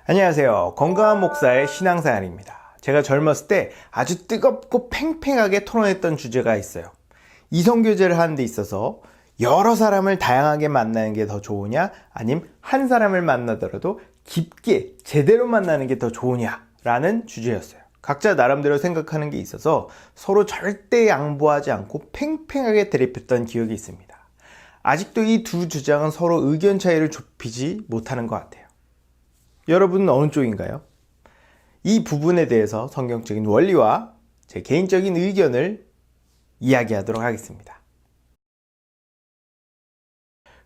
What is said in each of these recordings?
안녕하세요. 건강한 목사의 신앙사연입니다. 제가 젊었을 때 아주 뜨겁고 팽팽하게 토론했던 주제가 있어요. 이성교제를 하는 데 있어서 여러 사람을 다양하게 만나는 게 더 좋으냐, 아니면 한 사람을 만나더라도 깊게 제대로 만나는 게 더 좋으냐라는 주제였어요. 각자 나름대로 생각하는 게 있어서 서로 절대 양보하지 않고 팽팽하게 대립했던 기억이 있습니다. 아직도 이 두 주장은 서로 의견 차이를 좁히지 못하는 것 같아요. 여러분은 어느 쪽인가요? 이 부분에 대해서 성경적인 원리와 제 개인적인 의견을 이야기하도록 하겠습니다.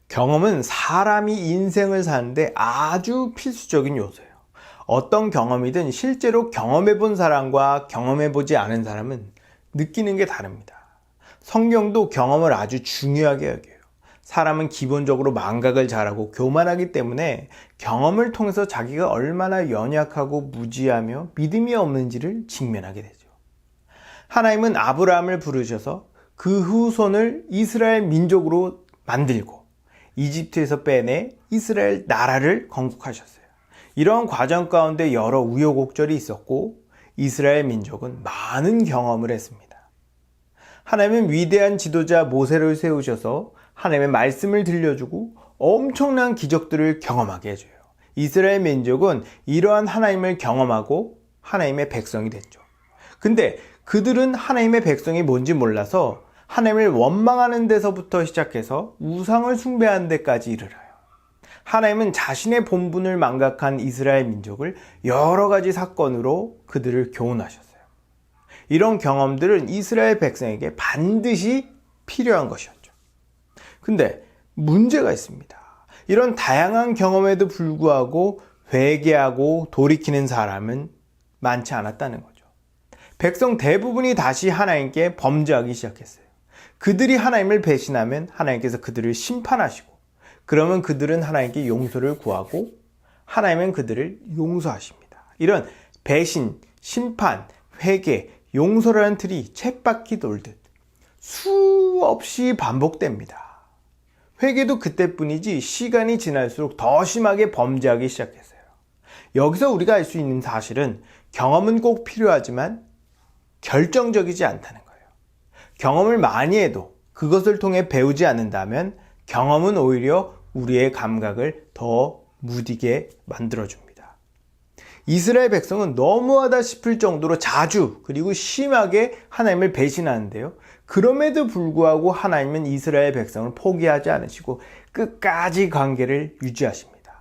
경험은 사람이 인생을 사는데 아주 필수적인 요소예요. 어떤 경험이든 실제로 경험해본 사람과 경험해보지 않은 사람은 느끼는 게 다릅니다. 성경도 경험을 아주 중요하게 여겨요. 사람은 기본적으로 망각을 잘하고 교만하기 때문에 경험을 통해서 자기가 얼마나 연약하고 무지하며 믿음이 없는지를 직면하게 되죠. 하나님은 아브라함을 부르셔서 그 후손을 이스라엘 민족으로 만들고 이집트에서 빼내 이스라엘 나라를 건국하셨어요. 이러한 과정 가운데 여러 우여곡절이 있었고 이스라엘 민족은 많은 경험을 했습니다. 하나님은 위대한 지도자 모세를 세우셔서 하나님의 말씀을 들려주고 엄청난 기적들을 경험하게 해줘요. 이스라엘 민족은 이러한 하나님을 경험하고 하나님의 백성이 됐죠. 근데 그들은 하나님의 백성이 뭔지 몰라서 하나님을 원망하는 데서부터 시작해서 우상을 숭배하는 데까지 이르러요. 하나님은 자신의 본분을 망각한 이스라엘 민족을 여러 가지 사건으로 그들을 교훈하셨어요. 이런 경험들은 이스라엘 백성에게 반드시 필요한 것이었죠. 근데 문제가 있습니다. 이런 다양한 경험에도 불구하고 회개하고 돌이키는 사람은 많지 않았다는 거죠. 백성 대부분이 다시 하나님께 범죄하기 시작했어요. 그들이 하나님을 배신하면 하나님께서 그들을 심판하시고, 그러면 그들은 하나님께 용서를 구하고 하나님은 그들을 용서하십니다. 이런 배신, 심판, 회개, 용서라는 틀이 쳇바퀴 돌듯 수없이 반복됩니다. 회개도 그때뿐이지 시간이 지날수록 더 심하게 범죄하기 시작했어요. 여기서 우리가 알 수 있는 사실은 경험은 꼭 필요하지만 결정적이지 않다는 거예요. 경험을 많이 해도 그것을 통해 배우지 않는다면 경험은 오히려 우리의 감각을 더 무디게 만들어줍니다. 이스라엘 백성은 너무하다 싶을 정도로 자주 그리고 심하게 하나님을 배신하는데요. 그럼에도 불구하고 하나님은 이스라엘 백성을 포기하지 않으시고 끝까지 관계를 유지하십니다.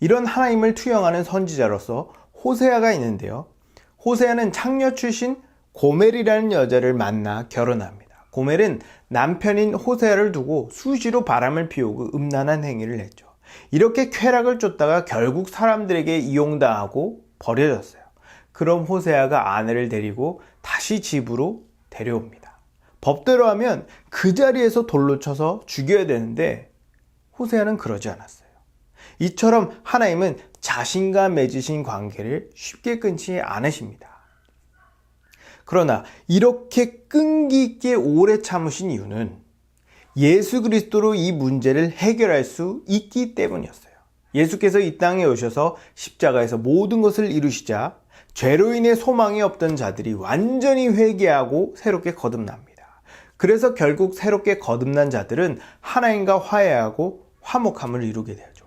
이런 하나님을 투영하는 선지자로서 호세아가 있는데요. 호세아는 창녀 출신 고멜이라는 여자를 만나 결혼합니다. 고멜은 남편인 호세아를 두고 수시로 바람을 피우고 음란한 행위를 했죠. 이렇게 쾌락을 쫓다가 결국 사람들에게 이용당하고 버려졌어요. 그럼 호세아가 아내를 데리고 다시 집으로 데려옵니다. 법대로 하면 그 자리에서 돌로 쳐서 죽여야 되는데 호세아는 그러지 않았어요. 이처럼 하나님은 자신과 맺으신 관계를 쉽게 끊지 않으십니다. 그러나 이렇게 끈기 있게 오래 참으신 이유는 예수 그리스도로 이 문제를 해결할 수 있기 때문이었어요. 예수께서 이 땅에 오셔서 십자가에서 모든 것을 이루시자 죄로 인해 소망이 없던 자들이 완전히 회개하고 새롭게 거듭납니다. 그래서 결국 새롭게 거듭난 자들은 하나님과 화해하고 화목함을 이루게 되죠.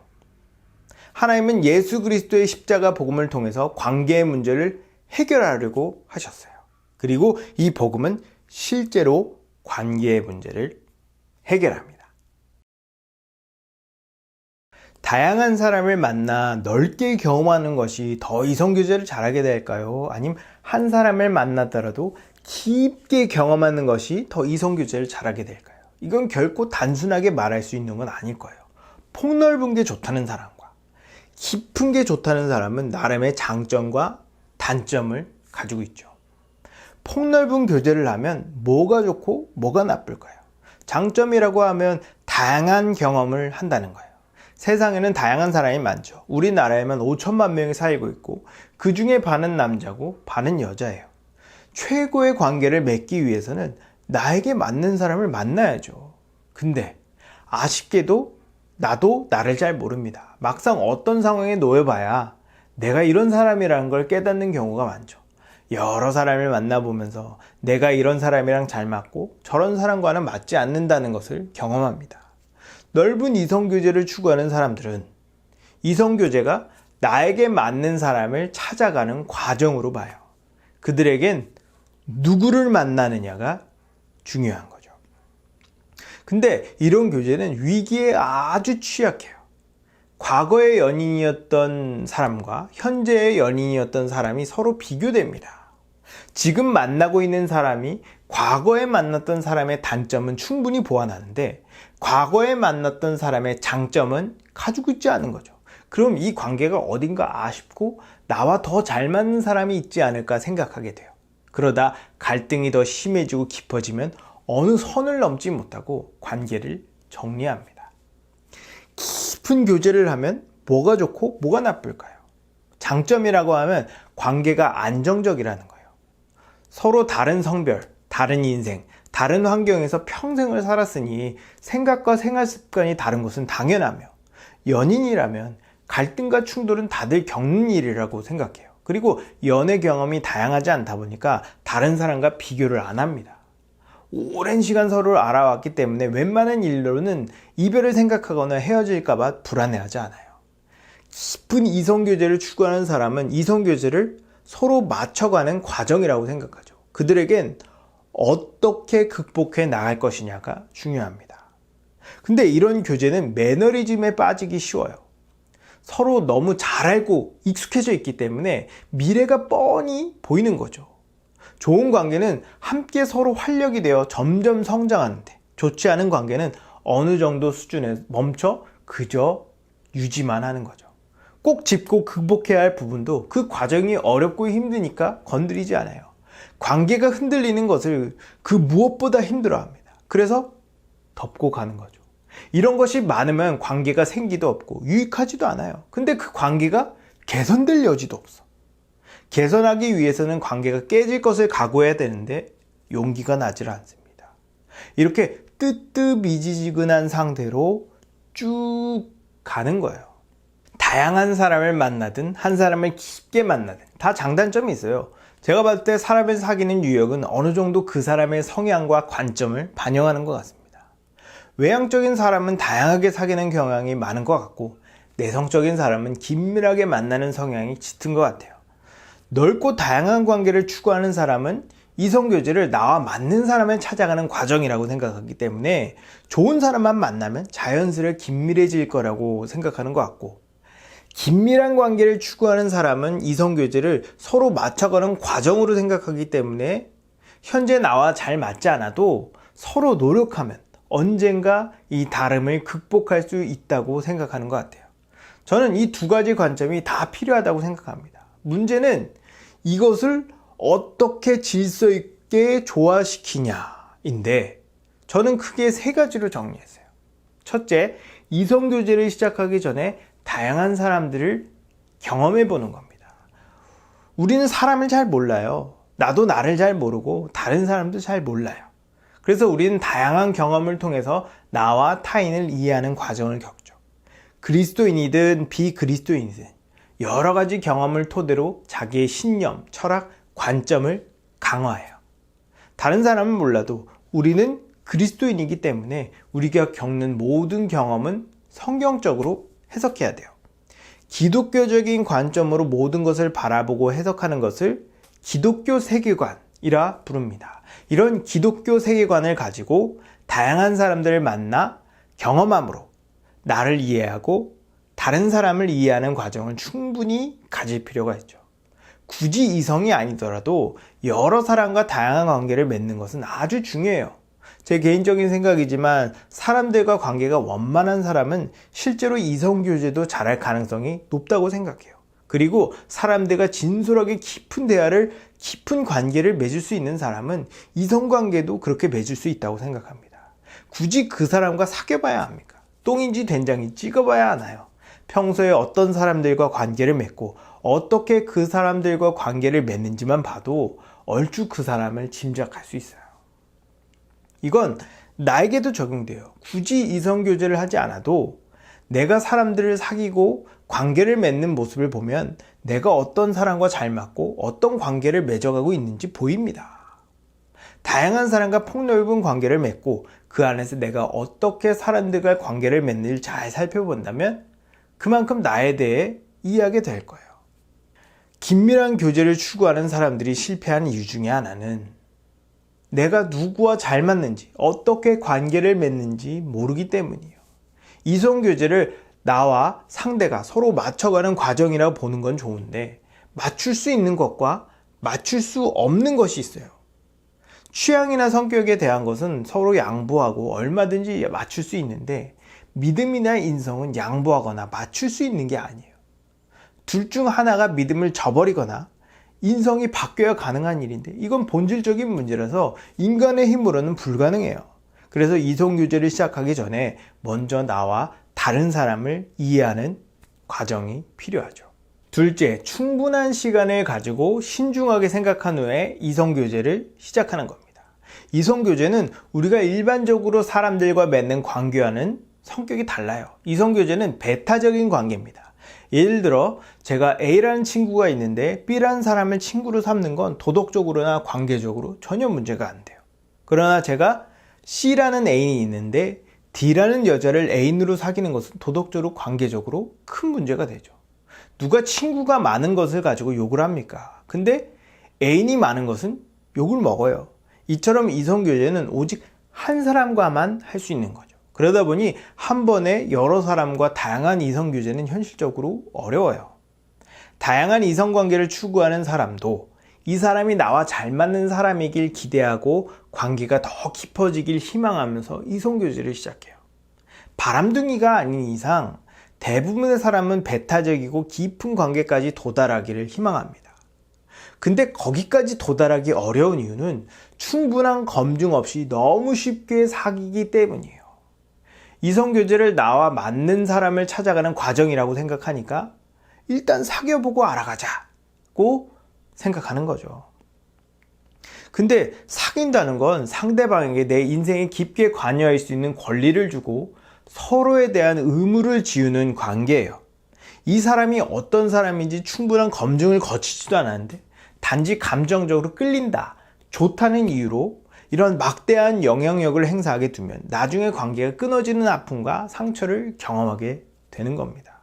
하나님은 예수 그리스도의 십자가 복음을 통해서 관계의 문제를 해결하려고 하셨어요. 그리고 이 복음은 실제로 관계의 문제를 해결합니다. 다양한 사람을 만나 넓게 경험하는 것이 더 이성교제를 잘하게 될까요? 아니면 한 사람을 만나더라도 깊게 경험하는 것이 더 이성교제를 잘하게 될까요? 이건 결코 단순하게 말할 수 있는 건 아닐 거예요. 폭넓은 게 좋다는 사람과 깊은 게 좋다는 사람은 나름의 장점과 단점을 가지고 있죠. 폭넓은 교제를 하면 뭐가 좋고 뭐가 나쁠까요? 장점이라고 하면 다양한 경험을 한다는 거예요. 세상에는 다양한 사람이 많죠. 우리나라에만 5천만 명이 살고 있고 그 중에 반은 남자고 반은 여자예요. 최고의 관계를 맺기 위해서는 나에게 맞는 사람을 만나야죠. 근데 아쉽게도 나도 나를 잘 모릅니다. 막상 어떤 상황에 놓여봐야 내가 이런 사람이라는 걸 깨닫는 경우가 많죠. 여러 사람을 만나보면서 내가 이런 사람이랑 잘 맞고 저런 사람과는 맞지 않는다는 것을 경험합니다. 넓은 이성교제를 추구하는 사람들은 이성교제가 나에게 맞는 사람을 찾아가는 과정으로 봐요. 그들에겐 누구를 만나느냐가 중요한 거죠. 근데 이런 교제는 위기에 아주 취약해요. 과거의 연인이었던 사람과 현재의 연인이었던 사람이 서로 비교됩니다. 지금 만나고 있는 사람이 과거에 만났던 사람의 단점은 충분히 보완하는데 과거에 만났던 사람의 장점은 가지고 있지 않은 거죠. 그럼 이 관계가 어딘가 아쉽고 나와 더 잘 맞는 사람이 있지 않을까 생각하게 돼요. 그러다 갈등이 더 심해지고 깊어지면 어느 선을 넘지 못하고 관계를 정리합니다. 깊은 교제를 하면 뭐가 좋고 뭐가 나쁠까요? 장점이라고 하면 관계가 안정적이라는 거예요. 서로 다른 성별, 다른 인생, 다른 환경에서 평생을 살았으니 생각과 생활 습관이 다른 것은 당연하며 연인이라면 갈등과 충돌은 다들 겪는 일이라고 생각해요. 그리고 연애 경험이 다양하지 않다 보니까 다른 사람과 비교를 안 합니다. 오랜 시간 서로를 알아왔기 때문에 웬만한 일로는 이별을 생각하거나 헤어질까봐 불안해하지 않아요. 깊은 이성교제를 추구하는 사람은 이성교제를 서로 맞춰가는 과정이라고 생각하죠. 그들에겐 어떻게 극복해 나갈 것이냐가 중요합니다. 근데 이런 교제는 매너리즘에 빠지기 쉬워요. 서로 너무 잘 알고 익숙해져 있기 때문에 미래가 뻔히 보이는 거죠. 좋은 관계는 함께 서로 활력이 되어 점점 성장하는데 좋지 않은 관계는 어느 정도 수준에 멈춰 그저 유지만 하는 거죠. 꼭 짚고 극복해야 할 부분도 그 과정이 어렵고 힘드니까 건드리지 않아요. 관계가 흔들리는 것을 그 무엇보다 힘들어합니다. 그래서 덮고 가는 거죠. 이런 것이 많으면 관계가 생기도 없고 유익하지도 않아요. 근데 그 관계가 개선될 여지도 없어. 개선하기 위해서는 관계가 깨질 것을 각오해야 되는데 용기가 나질 않습니다. 이렇게 뜨뜻미지근한 상태로 쭉 가는 거예요. 다양한 사람을 만나든 한 사람을 깊게 만나든 다 장단점이 있어요. 제가 봤을 때 사람을 사귀는 유형은 어느 정도 그 사람의 성향과 관점을 반영하는 것 같습니다. 외향적인 사람은 다양하게 사귀는 경향이 많은 것 같고 내성적인 사람은 긴밀하게 만나는 성향이 짙은 것 같아요. 넓고 다양한 관계를 추구하는 사람은 이성교제를 나와 맞는 사람을 찾아가는 과정이라고 생각하기 때문에 좋은 사람만 만나면 자연스레 긴밀해질 거라고 생각하는 것 같고 긴밀한 관계를 추구하는 사람은 이성교제를 서로 맞춰가는 과정으로 생각하기 때문에 현재 나와 잘 맞지 않아도 서로 노력하면 언젠가 이 다름을 극복할 수 있다고 생각하는 것 같아요. 저는 이 두 가지 관점이 다 필요하다고 생각합니다. 문제는 이것을 어떻게 질서 있게 조화시키냐인데 저는 크게 세 가지로 정리했어요. 첫째, 이성교제를 시작하기 전에 다양한 사람들을 경험해 보는 겁니다. 우리는 사람을 잘 몰라요. 나도 나를 잘 모르고 다른 사람도 잘 몰라요. 그래서 우리는 다양한 경험을 통해서 나와 타인을 이해하는 과정을 겪죠. 그리스도인이든 비그리스도인이든 여러 가지 경험을 토대로 자기의 신념, 철학, 관점을 강화해요. 다른 사람은 몰라도 우리는 그리스도인이기 때문에 우리가 겪는 모든 경험은 성경적으로 해석해야 돼요. 기독교적인 관점으로 모든 것을 바라보고 해석하는 것을 기독교 세계관이라 부릅니다. 이런 기독교 세계관을 가지고 다양한 사람들을 만나 경험함으로 나를 이해하고 다른 사람을 이해하는 과정을 충분히 가질 필요가 있죠. 굳이 이성이 아니더라도 여러 사람과 다양한 관계를 맺는 것은 아주 중요해요. 제 개인적인 생각이지만 사람들과 관계가 원만한 사람은 실제로 이성교제도 잘할 가능성이 높다고 생각해요. 그리고 사람들과 진솔하게 깊은 대화를, 깊은 관계를 맺을 수 있는 사람은 이성관계도 그렇게 맺을 수 있다고 생각합니다. 굳이 그 사람과 사귀어봐야 합니까? 똥인지 된장인지 찍어봐야 하나요? 평소에 어떤 사람들과 관계를 맺고 어떻게 그 사람들과 관계를 맺는지만 봐도 얼추 그 사람을 짐작할 수 있어요. 이건 나에게도 적용돼요. 굳이 이성교제를 하지 않아도 내가 사람들을 사귀고 관계를 맺는 모습을 보면 내가 어떤 사람과 잘 맞고 어떤 관계를 맺어가고 있는지 보입니다. 다양한 사람과 폭넓은 관계를 맺고 그 안에서 내가 어떻게 사람들과 관계를 맺는지 잘 살펴본다면 그만큼 나에 대해 이해하게 될 거예요. 긴밀한 교제를 추구하는 사람들이 실패하는 이유 중에 하나는 내가 누구와 잘 맞는지, 어떻게 관계를 맺는지 모르기 때문이에요. 이성교제를 나와 상대가 서로 맞춰가는 과정이라고 보는 건 좋은데 맞출 수 있는 것과 맞출 수 없는 것이 있어요. 취향이나 성격에 대한 것은 서로 양보하고 얼마든지 맞출 수 있는데 믿음이나 인성은 양보하거나 맞출 수 있는 게 아니에요. 둘 중 하나가 믿음을 저버리거나 인성이 바뀌어야 가능한 일인데 이건 본질적인 문제라서 인간의 힘으로는 불가능해요. 그래서 이성교제를 시작하기 전에 먼저 나와 다른 사람을 이해하는 과정이 필요하죠. 둘째, 충분한 시간을 가지고 신중하게 생각한 후에 이성교제를 시작하는 겁니다. 이성교제는 우리가 일반적으로 사람들과 맺는 관계와는 성격이 달라요. 이성교제는 배타적인 관계입니다. 예를 들어 제가 A라는 친구가 있는데 B라는 사람을 친구로 삼는 건 도덕적으로나 관계적으로 전혀 문제가 안 돼요. 그러나 제가 C라는 애인이 있는데 D라는 여자를 애인으로 사귀는 것은 도덕적으로 관계적으로 큰 문제가 되죠. 누가 친구가 많은 것을 가지고 욕을 합니까? 근데 애인이 많은 것은 욕을 먹어요. 이처럼 이성교제는 오직 한 사람과만 할 수 있는 거죠. 그러다 보니 한 번에 여러 사람과 다양한 이성교제는 현실적으로 어려워요. 다양한 이성관계를 추구하는 사람도 이 사람이 나와 잘 맞는 사람이길 기대하고 관계가 더 깊어지길 희망하면서 이성교제를 시작해요. 바람둥이가 아닌 이상 대부분의 사람은 배타적이고 깊은 관계까지 도달하기를 희망합니다. 근데 거기까지 도달하기 어려운 이유는 충분한 검증 없이 너무 쉽게 사귀기 때문이에요. 이성교제를 나와 맞는 사람을 찾아가는 과정이라고 생각하니까 일단 사귀어보고 알아가자고 생각하는 거죠. 근데 사귄다는 건 상대방에게 내 인생에 깊게 관여할 수 있는 권리를 주고 서로에 대한 의무를 지우는 관계예요. 이 사람이 어떤 사람인지 충분한 검증을 거치지도 않았는데 단지 감정적으로 끌린다, 좋다는 이유로 이런 막대한 영향력을 행사하게 두면 나중에 관계가 끊어지는 아픔과 상처를 경험하게 되는 겁니다.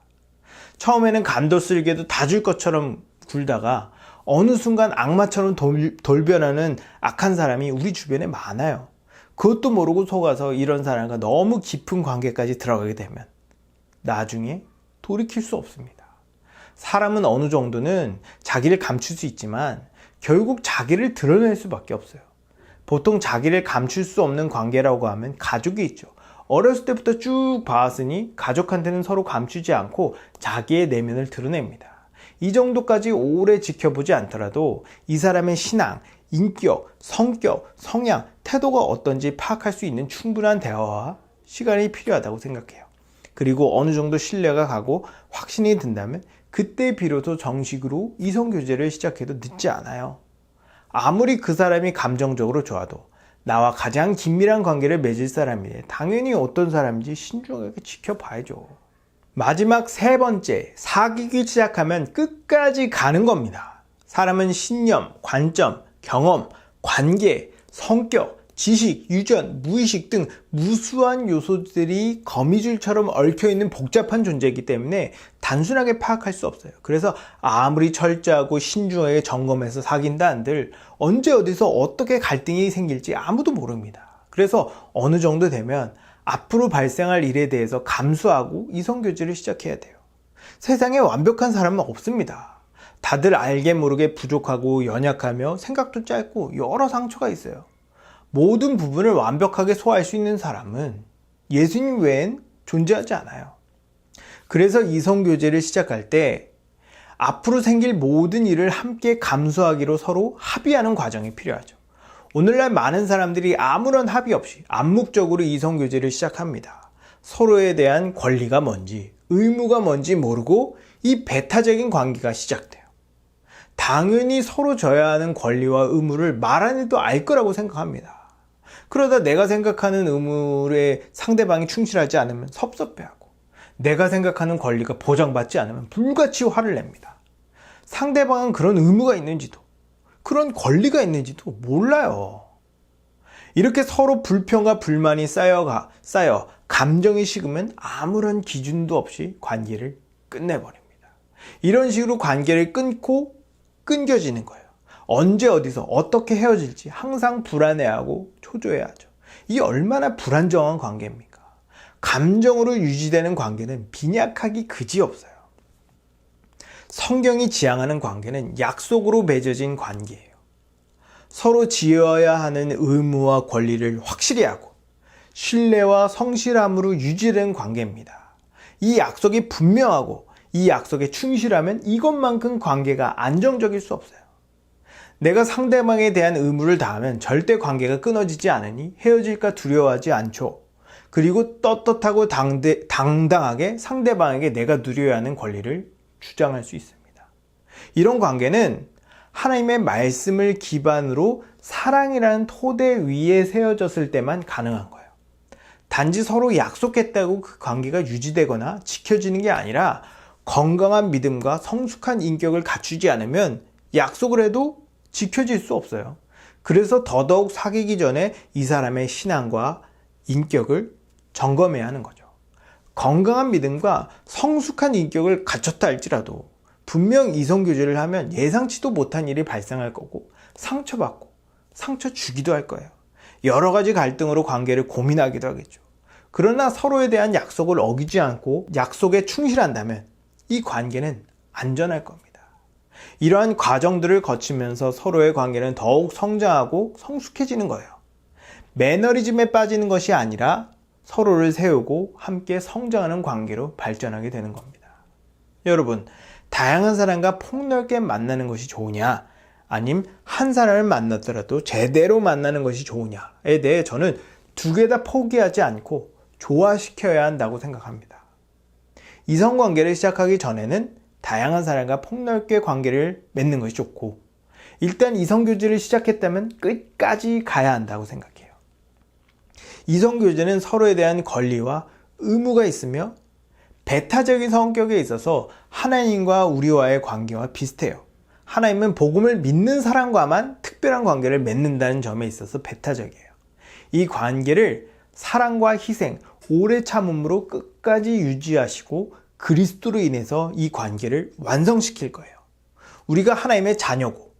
처음에는 간도 쓸개도 다 줄 것처럼 굴다가 어느 순간 악마처럼 돌변하는 악한 사람이 우리 주변에 많아요. 그것도 모르고 속아서 이런 사람과 너무 깊은 관계까지 들어가게 되면 나중에 돌이킬 수 없습니다. 사람은 어느 정도는 자기를 감출 수 있지만 결국 자기를 드러낼 수밖에 없어요. 보통 자기를 감출 수 없는 관계라고 하면 가족이 있죠. 어렸을 때부터 쭉 봐왔으니 가족한테는 서로 감추지 않고 자기의 내면을 드러냅니다. 이 정도까지 오래 지켜보지 않더라도 이 사람의 신앙, 인격, 성격, 성향, 태도가 어떤지 파악할 수 있는 충분한 대화와 시간이 필요하다고 생각해요. 그리고 어느 정도 신뢰가 가고 확신이 든다면 그때 비로소 정식으로 이성교제를 시작해도 늦지 않아요. 아무리 그 사람이 감정적으로 좋아도 나와 가장 긴밀한 관계를 맺을 사람이래 당연히 어떤 사람인지 신중하게 지켜봐야죠. 마지막 세 번째, 사귀기 시작하면 끝까지 가는 겁니다. 사람은 신념, 관점, 경험, 관계, 성격, 지식, 유전, 무의식 등 무수한 요소들이 거미줄처럼 얽혀있는 복잡한 존재이기 때문에 단순하게 파악할 수 없어요. 그래서 아무리 철저하고 신중하게 점검해서 사귄다 한들 언제 어디서 어떻게 갈등이 생길지 아무도 모릅니다. 그래서 어느 정도 되면 앞으로 발생할 일에 대해서 감수하고 이성교제를 시작해야 돼요. 세상에 완벽한 사람은 없습니다. 다들 알게 모르게 부족하고 연약하며 생각도 짧고 여러 상처가 있어요. 모든 부분을 완벽하게 소화할 수 있는 사람은 예수님 외엔 존재하지 않아요. 그래서 이성교제를 시작할 때 앞으로 생길 모든 일을 함께 감수하기로 서로 합의하는 과정이 필요하죠. 오늘날 많은 사람들이 아무런 합의 없이 암묵적으로 이성교제를 시작합니다. 서로에 대한 권리가 뭔지, 의무가 뭔지 모르고 이 배타적인 관계가 시작돼요. 당연히 서로 져야 하는 권리와 의무를 말 안 해도 알 거라고 생각합니다. 그러다 내가 생각하는 의무에 상대방이 충실하지 않으면 섭섭해하고 내가 생각하는 권리가 보장받지 않으면 불같이 화를 냅니다. 상대방은 그런 의무가 있는지도, 그런 권리가 있는지도 몰라요. 이렇게 서로 불평과 불만이 쌓여 감정이 식으면 아무런 기준도 없이 관계를 끝내버립니다. 이런 식으로 관계를 끊겨지는 거예요. 언제 어디서 어떻게 헤어질지 항상 불안해하고 초조해하죠. 이 얼마나 불안정한 관계입니까? 감정으로 유지되는 관계는 빈약하기 그지없어요. 성경이 지향하는 관계는 약속으로 맺어진 관계예요. 서로 지어야 하는 의무와 권리를 확실히 하고 신뢰와 성실함으로 유지된 관계입니다. 이 약속이 분명하고 이 약속에 충실하면 이것만큼 관계가 안정적일 수 없어요. 내가 상대방에 대한 의무를 다하면 절대 관계가 끊어지지 않으니 헤어질까 두려워하지 않죠. 그리고 떳떳하고 당당하게 상대방에게 내가 누려야 하는 권리를 주장할 수 있습니다. 이런 관계는 하나님의 말씀을 기반으로 사랑이라는 토대 위에 세워졌을 때만 가능한 거예요. 단지 서로 약속했다고 그 관계가 유지되거나 지켜지는 게 아니라 건강한 믿음과 성숙한 인격을 갖추지 않으면 약속을 해도 지켜질 수 없어요. 그래서 더더욱 사귀기 전에 이 사람의 신앙과 인격을 점검해야 하는 거죠. 건강한 믿음과 성숙한 인격을 갖췄다 할지라도 분명 이성교제를 하면 예상치도 못한 일이 발생할 거고 상처받고 상처 주기도 할 거예요. 여러 가지 갈등으로 관계를 고민하기도 하겠죠. 그러나 서로에 대한 약속을 어기지 않고 약속에 충실한다면 이 관계는 안전할 겁니다. 이러한 과정들을 거치면서 서로의 관계는 더욱 성장하고 성숙해지는 거예요. 매너리즘에 빠지는 것이 아니라 서로를 세우고 함께 성장하는 관계로 발전하게 되는 겁니다. 여러분, 다양한 사람과 폭넓게 만나는 것이 좋으냐, 아님 한 사람을 만났더라도 제대로 만나는 것이 좋으냐에 대해 저는 두 개 다 포기하지 않고 조화시켜야 한다고 생각합니다. 이성관계를 시작하기 전에는 다양한 사람과 폭넓게 관계를 맺는 것이 좋고, 일단 이성교제를 시작했다면 끝까지 가야 한다고 생각해요. 이성교제는 서로에 대한 권리와 의무가 있으며 배타적인 성격에 있어서 하나님과 우리와의 관계와 비슷해요. 하나님은 복음을 믿는 사람과만 특별한 관계를 맺는다는 점에 있어서 배타적이에요. 이 관계를 사랑과 희생, 오래 참음으로 끝까지 유지하시고 그리스도로 인해서 이 관계를 완성시킬 거예요. 우리가 하나님의 자녀고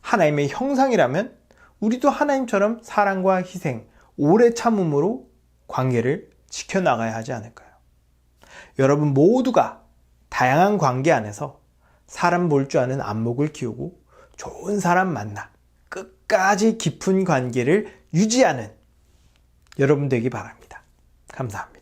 하나님의 형상이라면 우리도 하나님처럼 사랑과 희생, 오래 참음으로 관계를 지켜나가야 하지 않을까요? 여러분 모두가 다양한 관계 안에서 사람 볼 줄 아는 안목을 키우고 좋은 사람 만나 끝까지 깊은 관계를 유지하는 여러분 되기 바랍니다. 감사합니다.